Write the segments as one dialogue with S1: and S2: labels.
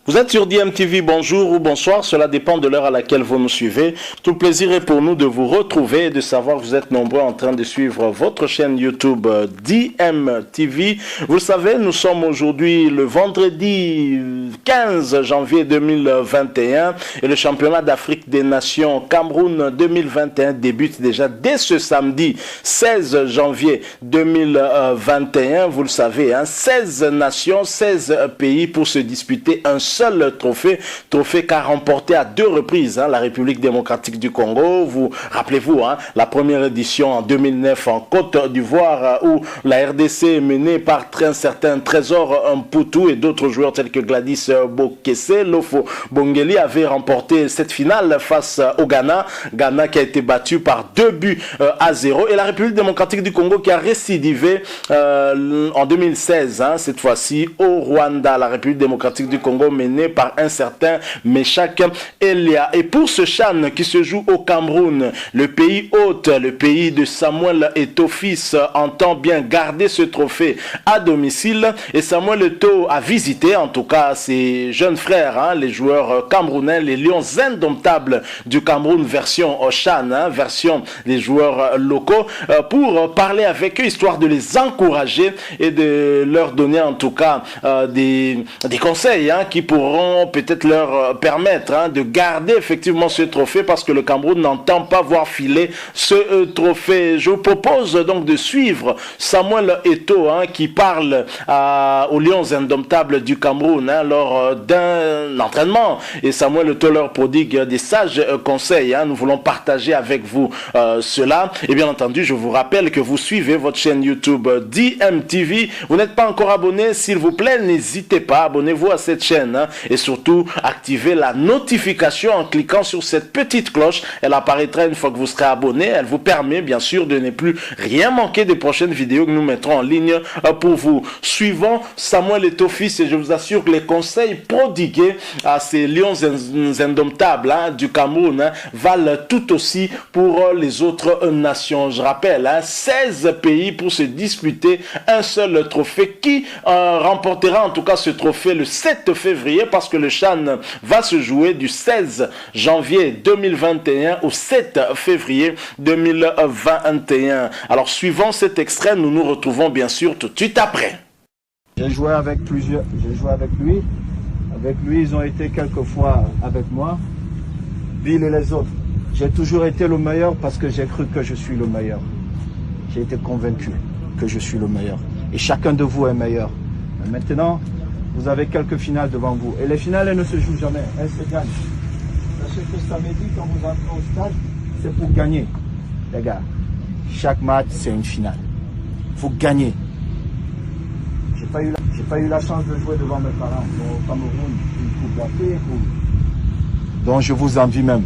S1: Vous êtes sur DMTV, bonjour ou bonsoir, cela dépend de l'heure à laquelle vous nous suivez. Tout le plaisir est pour nous de vous retrouver et de savoir que vous êtes nombreux en train de suivre votre chaîne YouTube DMTV. Vous le savez, nous sommes aujourd'hui le vendredi 15 janvier 2021 et le championnat d'Afrique des Nations Cameroun 2021 débute déjà dès ce samedi 16 janvier 2021. Vous le savez, 16 nations, 16 pays pour se disputer un seul trophée qu'a remporté à 2 reprises la République démocratique du Congo. Vous rappelez-vous, la première édition en 2009 en Côte d'Ivoire où la RDC est menée par un certain Trésor Mputu et d'autres joueurs tels que Gladys Bokesse. Lofo Bongeli avait remporté cette finale face au Ghana. Ghana qui a été battu par 2-0 et la République démocratique du Congo qui a récidivé en 2016, cette fois-ci au Rwanda. La République démocratique du Congo menée par un certain Meshak Elia. Et pour ce CHAN qui se joue au Cameroun, le pays hôte, le pays de Samuel Eto'o fils, entend bien garder ce trophée à domicile. Et Samuel Eto'o a visité, en tout cas ses jeunes frères, les joueurs camerounais, les Lions indomptables du Cameroun version CHAN, version des joueurs locaux, pour parler avec eux, histoire de les encourager et de leur donner en tout cas des conseils qui pourront peut-être leur permettre de garder effectivement ce trophée, parce que le Cameroun n'entend pas voir filer ce trophée. Je vous propose donc de suivre Samuel Eto'o qui parle aux Lions indomptables du Cameroun lors d'un entraînement, et Samuel Eto'o leur prodigue des sages conseils. Nous voulons partager avec vous cela, et bien entendu je vous rappelle que vous suivez votre chaîne YouTube DMTV. Vous n'êtes pas encore abonné, s'il vous plaît n'hésitez pas, abonnez-vous à cette chaîne et surtout activez la notification en cliquant sur cette petite cloche. Elle apparaîtra une fois que vous serez abonné. Elle vous permet bien sûr de ne plus rien manquer des prochaines vidéos que nous mettrons en ligne pour vous. Suivons Samuel Eto'o fils et je vous assure que les conseils prodigués à ces Lions indomptables du Cameroun valent tout aussi pour les autres nations. Je rappelle, 16 pays pour se disputer un seul trophée. Qui remportera en tout cas ce trophée le 7 février, parce que le CHAN va se jouer du 16 janvier 2021 au 7 février 2021. Alors suivant cet extrait, nous nous retrouvons bien sûr tout de suite après.
S2: J'ai joué avec plusieurs, j'ai joué avec lui. Avec lui, ils ont été quelques fois avec moi. Bill et les autres. J'ai toujours été le meilleur parce que j'ai cru que je suis le meilleur. J'ai été convaincu que je suis le meilleur. Et chacun de vous est meilleur. Mais maintenant, vous avez quelques finales devant vous. Et les finales, elles ne se jouent jamais. Elles se gagnent. Sachez que samedi, quand vous entrez au stade, c'est pour gagner. Les gars, chaque match, c'est une finale. Faut gagner. J'ai pas eu la chance de jouer devant mes parents au Cameroun, une coupe d'Afrique. Donc je vous envie même.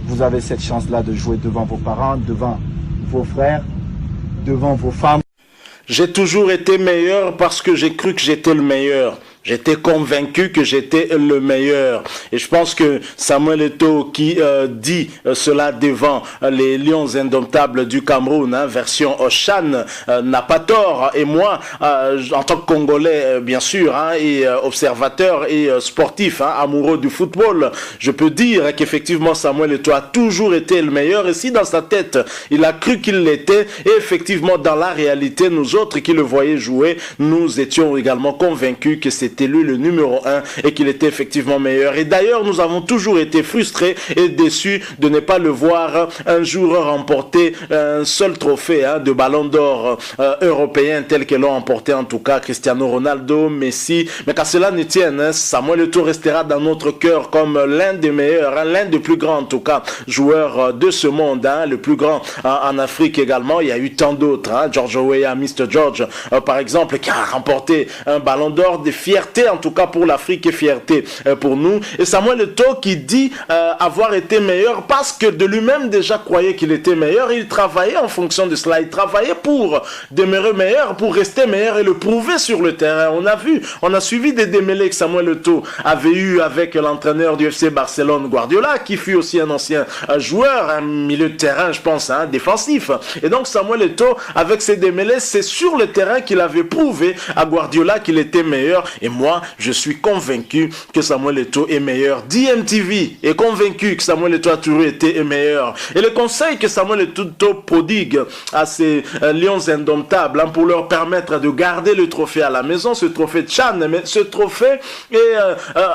S2: Vous avez cette chance-là de jouer devant vos parents, devant vos frères, devant vos femmes.
S1: J'ai toujours été meilleur parce que j'ai cru que j'étais le meilleur. J'étais convaincu que j'étais le meilleur. Et je pense que Samuel Eto'o qui dit cela devant les Lions indomptables du Cameroun, version CHAN, n'a pas tort. Et moi, en tant que Congolais, bien sûr, et observateur et sportif, amoureux du football, je peux dire qu'effectivement Samuel Eto'o a toujours été le meilleur. Et si dans sa tête, il a cru qu'il l'était, et effectivement dans la réalité, nous autres qui le voyaient jouer, nous étions également convaincus que c'était lui le numéro 1 et qu'il était effectivement meilleur. Et d'ailleurs, nous avons toujours été frustrés et déçus de ne pas le voir un jour remporter un seul trophée de ballon d'or européen tel que l'ont emporté en tout cas Cristiano Ronaldo, Messi. Mais qu'à cela ne tienne, Samuel Eto'o restera dans notre cœur comme l'un des meilleurs, l'un des plus grands en tout cas joueurs de ce monde, le plus grand en Afrique également. Il y a eu tant d'autres, George Weah, Mr. George par exemple, qui a remporté un ballon d'or, des fiertés en tout cas pour l'Afrique et fierté pour nous. Et Samuel Eto'o qui dit avoir été meilleur parce que de lui-même déjà croyait qu'il était meilleur. Il travaillait en fonction de cela. Il travaillait pour demeurer meilleur, pour rester meilleur et le prouver sur le terrain. On a vu, on a suivi des démêlés que Samuel Eto'o avait eu avec l'entraîneur du FC Barcelone, Guardiola, qui fut aussi un ancien joueur, un milieu de terrain, je pense, défensif. Et donc Samuel Eto'o, avec ses démêlés, c'est sur le terrain qu'il avait prouvé à Guardiola qu'il était meilleur. Et moi, je suis convaincu que Samuel Eto'o est meilleur. DMTV est convaincu que Samuel Eto'o a toujours été meilleur. Et le conseil que Samuel Eto'o prodigue à ces lions indomptables pour leur permettre de garder le trophée à la maison, ce trophée de Chan, mais ce trophée est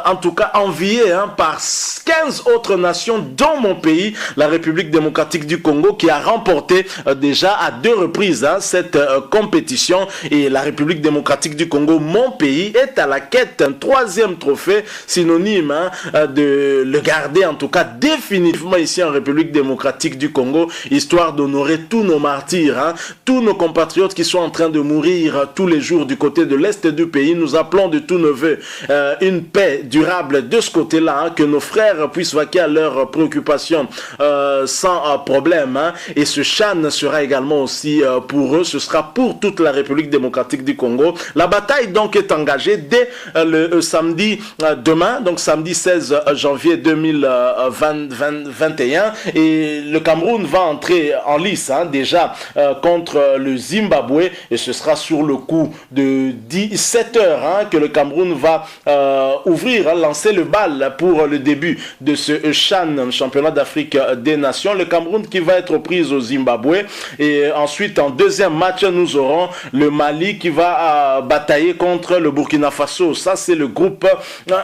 S1: en tout cas envié par 15 autres nations, dont mon pays, la République démocratique du Congo, qui a remporté déjà à 2 reprises cette compétition. Et la République démocratique du Congo, mon pays, est à la quête d'un 3e trophée, synonyme de le garder en tout cas définitivement ici en République démocratique du Congo, histoire d'honorer tous nos martyrs, tous nos compatriotes qui sont en train de mourir tous les jours du côté de l'Est du pays. Nous appelons de tous nos voeux une paix durable de ce côté-là, que nos frères puissent vaquer à leurs préoccupations sans problème. Et ce Chan sera également aussi pour eux, ce sera pour toute la République démocratique du Congo. La bataille donc est engagée dès le samedi demain, donc samedi 16 janvier 2021, et le Cameroun va entrer en lice déjà contre le Zimbabwe, et ce sera sur le coup de 17 heures que le Cameroun va ouvrir, lancer le bal pour le début de ce CHAN, championnat d'Afrique des Nations. Le Cameroun qui va être pris au Zimbabwe, et ensuite en deuxième match nous aurons le Mali qui va batailler contre le Burkina Faso. Ça c'est le groupe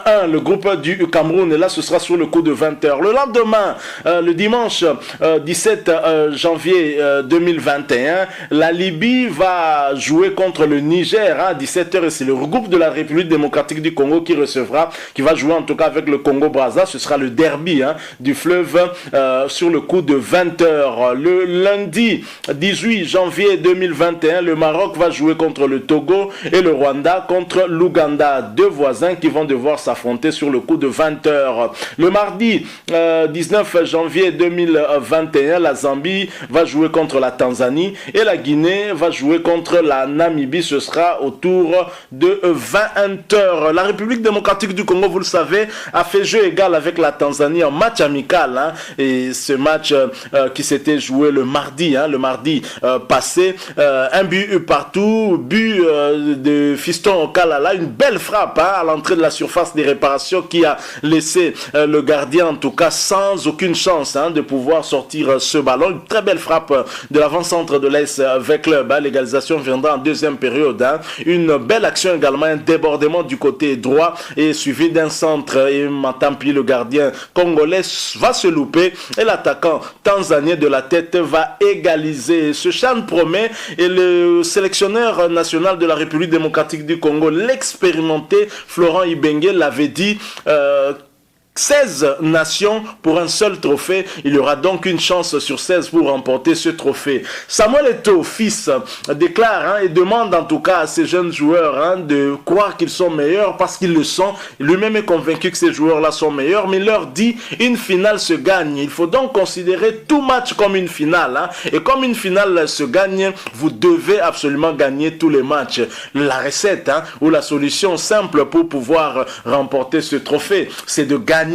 S1: 1, le groupe du Cameroun, et là ce sera sur le coup de 20 heures. Le lendemain, le dimanche 17 janvier 2021, la Libye va jouer contre le Niger à 17 heures, et c'est le groupe de la République démocratique du Congo qui recevra, qui va jouer en tout cas avec le Congo-Brazza. Ce sera le derby du fleuve sur le coup de 20 heures. Le lundi 18 janvier 2021, le Maroc va jouer contre le Togo et le Rwanda contre l'Ouganda, 2 voisins qui vont devoir s'affronter sur le coup de 20 heures. Le mardi 19 janvier 2021, la Zambie va jouer contre la Tanzanie et la Guinée va jouer contre la Namibie. Ce sera autour de 20 heures. La République démocratique du Congo, vous le savez, a fait jeu égal avec la Tanzanie en match amical, et ce match qui s'était joué le mardi passé, un but partout, but de Fiston Okalala, une belle frappe à l'entrée de la surface des réparations qui a laissé le gardien en tout cas sans aucune chance de pouvoir sortir ce ballon. Une très belle frappe de l'avant-centre de l'AS V-Club. L'égalisation viendra en deuxième période. Une belle action également, un débordement du côté droit et suivi d'un centre, et Matampi, le gardien congolais, va se louper et l'attaquant tanzanien de la tête va égaliser. Ce CHAN promet, et le sélectionneur national de la République démocratique du Congo, l'expérimenté Florent Ibenge, l'avait dit, 16 nations pour un seul trophée. Il y aura donc une chance sur 16 pour remporter ce trophée. Samuel Eto'o, fils, déclare et demande en tout cas à ces jeunes joueurs de croire qu'ils sont meilleurs, parce qu'ils le sont. Lui-même est convaincu que ces joueurs-là sont meilleurs, mais il leur dit une finale se gagne. Il faut donc considérer tout match comme une finale. Et comme une finale se gagne, vous devez absolument gagner tous les matchs. La recette ou la solution simple pour pouvoir remporter ce trophée, c'est de gagner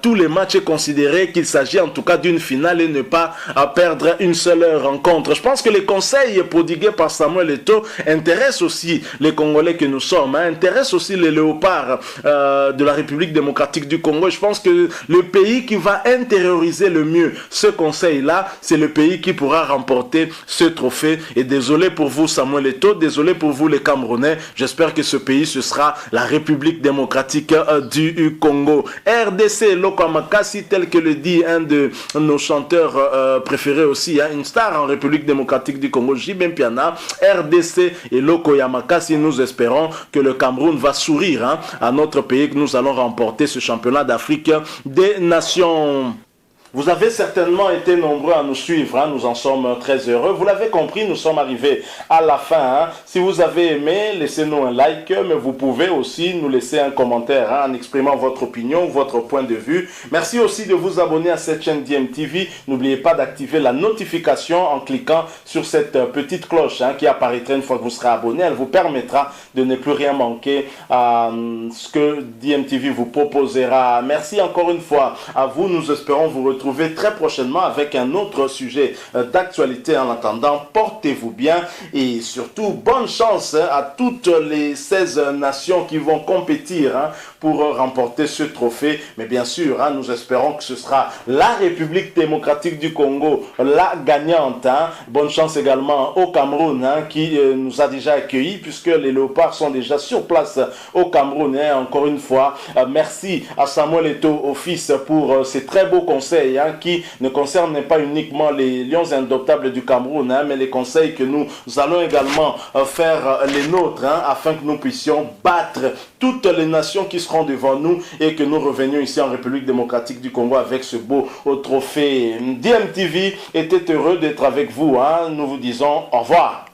S1: tous les matchs et considérer qu'il s'agit en tout cas d'une finale et ne pas perdre une seule rencontre. Je pense que les conseils prodigués par Samuel Eto'o intéressent aussi les Congolais que nous sommes, intéressent aussi les léopards de la République démocratique du Congo. Je pense que le pays qui va intérioriser le mieux ce conseil-là, c'est le pays qui pourra remporter ce trophée. Et désolé pour vous Samuel Eto'o, désolé pour vous les Camerounais, j'espère que ce pays ce sera la République démocratique du Congo. RDC Lokoyamakasi, tel que le dit un de nos chanteurs préférés aussi, une star en République démocratique du Congo, Jibem Piana. RDC et Lokoyamakasi, nous espérons que le Cameroun va sourire à notre pays, que nous allons remporter ce championnat d'Afrique des Nations. Vous avez certainement été nombreux à nous suivre, nous en sommes très heureux. Vous l'avez compris, nous sommes arrivés à la fin. Si vous avez aimé, laissez-nous un like, mais vous pouvez aussi nous laisser un commentaire en exprimant votre opinion, votre point de vue. Merci aussi de vous abonner à cette chaîne DMTV. N'oubliez pas d'activer la notification en cliquant sur cette petite cloche qui apparaîtra une fois que vous serez abonné. Elle vous permettra de ne plus rien manquer à ce que DMTV vous proposera. Merci encore une fois à vous. Nous espérons vous retrouver retrouver très prochainement avec un autre sujet d'actualité. En attendant, portez-vous bien et surtout bonne chance à toutes les 16 nations qui vont compétir pour remporter ce trophée. Mais bien sûr, nous espérons que ce sera la République démocratique du Congo la gagnante. Bonne chance également au Cameroun qui nous a déjà accueillis puisque les Léopards sont déjà sur place au Cameroun. Encore une fois, merci à Samuel Eto'o Office pour ces très beaux conseils qui ne concernent pas uniquement les Lions indoptables du Cameroun, mais les conseils que nous allons également faire les nôtres afin que nous puissions battre toutes les nations qui seront devant nous et que nous revenions ici en République démocratique du Congo avec ce beau trophée. DMTV était heureux d'être avec vous. Nous vous disons au revoir.